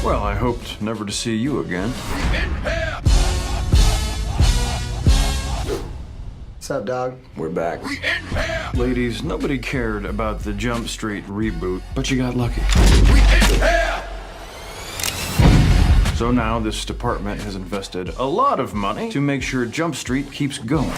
Well, I hoped never to see you again. What's up, dog? We're back. Ladies, nobody cared about the Jump Street reboot, but you got lucky. So now this department has invested a lot of money to make sure Jump Street keeps going.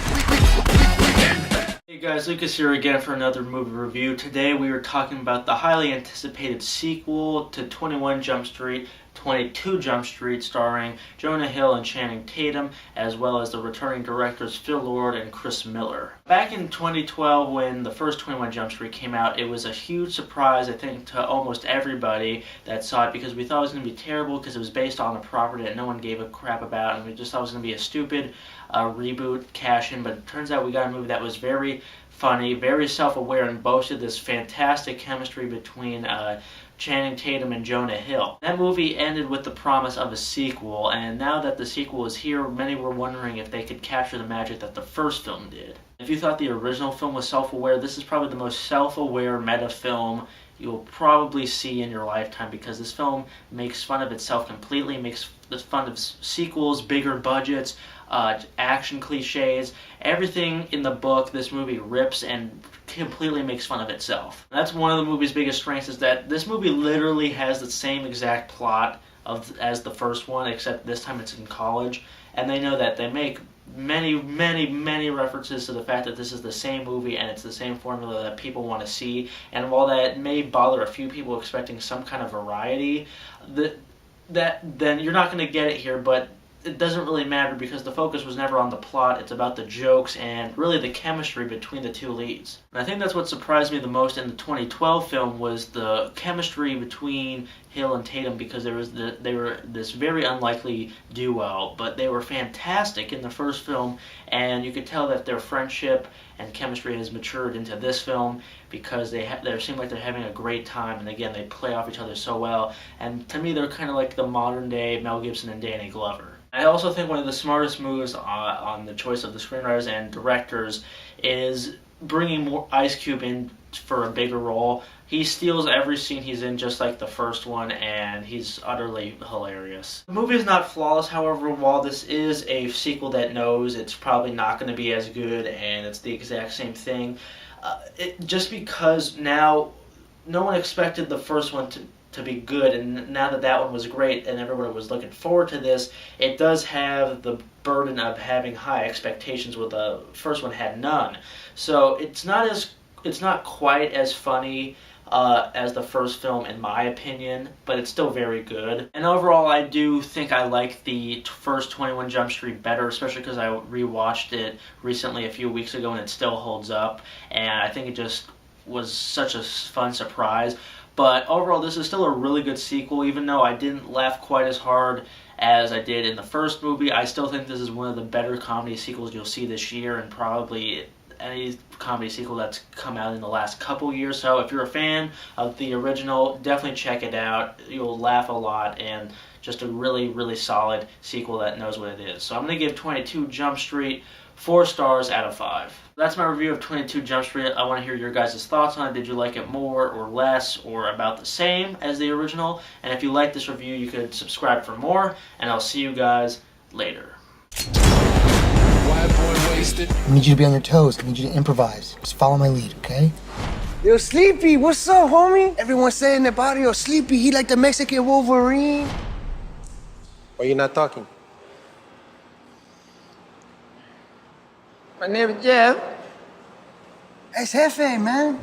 Hey guys, Lucas here again for another movie review. Today we are talking about the highly anticipated sequel to 21 Jump Street, 22 Jump Street, starring Jonah Hill and Channing Tatum, as well as the returning directors Phil Lord and Chris Miller. Back in 2012, when the first 21 Jump Street came out, it was a huge surprise, I think, to almost everybody that saw it, because we thought it was going to be terrible because it was based on a property that no one gave a crap about, and we just thought it was going to be a stupid reboot, cash-in, but it turns out we got a movie that was very funny, very self-aware, and boasted this fantastic chemistry between Channing Tatum and Jonah Hill. That movie ended with the promise of a sequel, and now that the sequel is here, many were wondering if they could capture the magic that the first film did. If you thought the original film was self-aware, this is probably the most self-aware meta film you'll probably see in your lifetime, because this film makes fun of itself completely, makes fun of sequels, bigger budgets, action cliches, everything in the book. This movie rips and completely makes fun of itself. That's one of the movie's biggest strengths, is that this movie literally has the same exact plot as the first one, except this time it's in college, and they know that. They make many references to the fact that this is the same movie and it's the same formula that people want to see, and while that may bother a few people expecting some kind of variety, then you're not going to get it here, but it doesn't really matter because the focus was never on the plot. It's about the jokes and really the chemistry between the two leads. And I think that's what surprised me the most in the 2012 film, was the chemistry between Hill and Tatum, because they were this very unlikely duo, but they were fantastic in the first film, and you could tell that their friendship and chemistry has matured into this film, because they seem like they're having a great time, and again, they play off each other so well, and to me they're kind of like the modern day Mel Gibson and Danny Glover. I also think one of the smartest moves on the choice of the screenwriters and directors is bringing more Ice Cube in for a bigger role. He steals every scene he's in, just like the first one, and he's utterly hilarious. The movie is not flawless, however. While this is a sequel that knows it's probably not going to be as good and it's the exact same thing, just because now no one expected the first one to be good, and now that one was great and everyone was looking forward to this, it does have the burden of having high expectations, where the first one had none. So it's not quite as funny as the first film, in my opinion, but it's still very good. And overall, I do think I like the first 21 Jump Street better, especially because I rewatched it recently a few weeks ago and it still holds up, and I think it just was such a fun surprise. But overall, this is still a really good sequel. Even though I didn't laugh quite as hard as I did in the first movie, I still think this is one of the better comedy sequels you'll see this year, and probably any comedy sequel that's come out in the last couple years. So if you're a fan of the original, definitely check it out. You'll laugh a lot, and just a really solid sequel that knows what it is. So I'm going to give 22 Jump Street 4 stars out of 5. That's my review of 22 Jump Street. I want to hear your guys' thoughts on it. Did you like it more or less or about the same as the original? And if you like this review, you could subscribe for more, and I'll see you guys later. I need you to be on your toes. I need you to improvise. Just follow my lead, okay? Yo, Sleepy, what's up, homie? Everyone's saying about yo, Sleepy, he like the Mexican Wolverine. Why you not talking? My name is Jeff. It's Jefe, man.